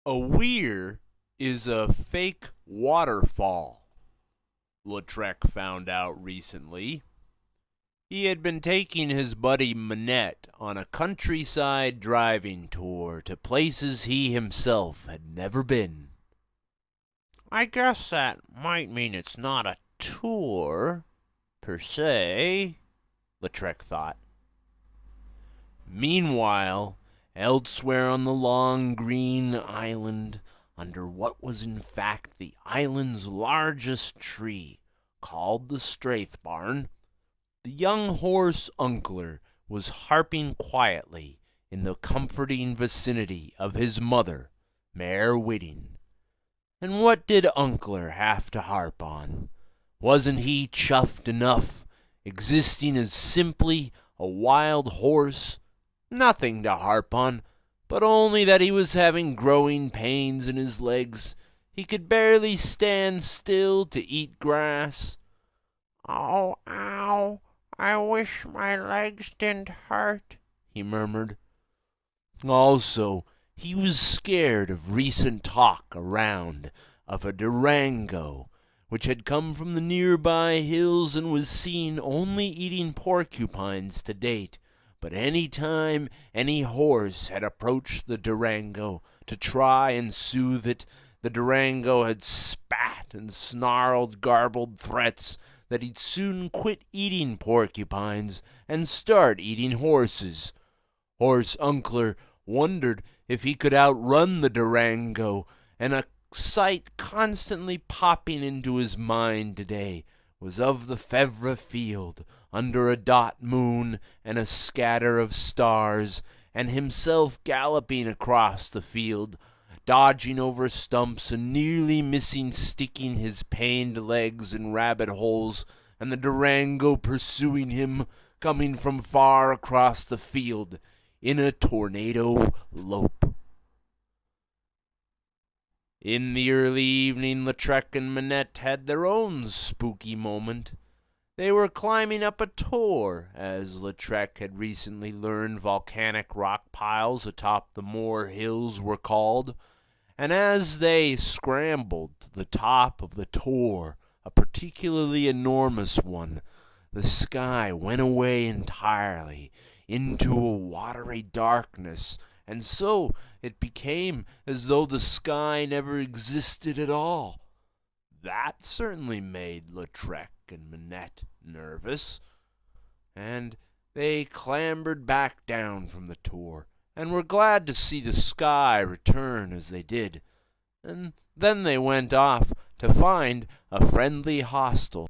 A weir is a fake waterfall, Lautrec found out recently. He had been taking his buddy Manette on a countryside driving tour to places he himself had never been. I guess that might mean it's not a tour, per se, Lautrec thought. Meanwhile, elsewhere on the long green island, under what was in fact the island's largest tree, called the Strathbarn, the young horse Uncler was harping quietly in the comforting vicinity of his mother, Mare Whitting. And what did Uncler have to harp on? Wasn't he chuffed enough, existing as simply a wild horse? Nothing to harp on, but only that he was having growing pains in his legs. He could barely stand still to eat grass. "Oh, ow, I wish my legs didn't hurt," he murmured. Also, he was scared of recent talk around of a Durango, which had come from the nearby hills and was seen only eating porcupines to date. But any time any horse had approached the Durango to try and soothe it, the Durango had spat and snarled garbled threats that he'd soon quit eating porcupines and start eating horses. Horse Uncler wondered if he could outrun the Durango, and a sight constantly popping into his mind today was of the Fevre field, under a dot moon and a scatter of stars, and himself galloping across the field, dodging over stumps and nearly missing sticking his pained legs in rabbit holes, and the Durango pursuing him, coming from far across the field in a tornado lope. In the early evening, Lautrec and Manette had their own spooky moment. They were climbing up a tor, as Lautrec had recently learned volcanic rock piles atop the Moor Hills were called, and as they scrambled to the top of the tor, a particularly enormous one, the sky went away entirely into a watery darkness, and so it became as though the sky never existed at all. That certainly made Lautrec and Manette nervous, and they clambered back down from the tor, and were glad to see the sky return as they did. And then they went off to find a friendly hostel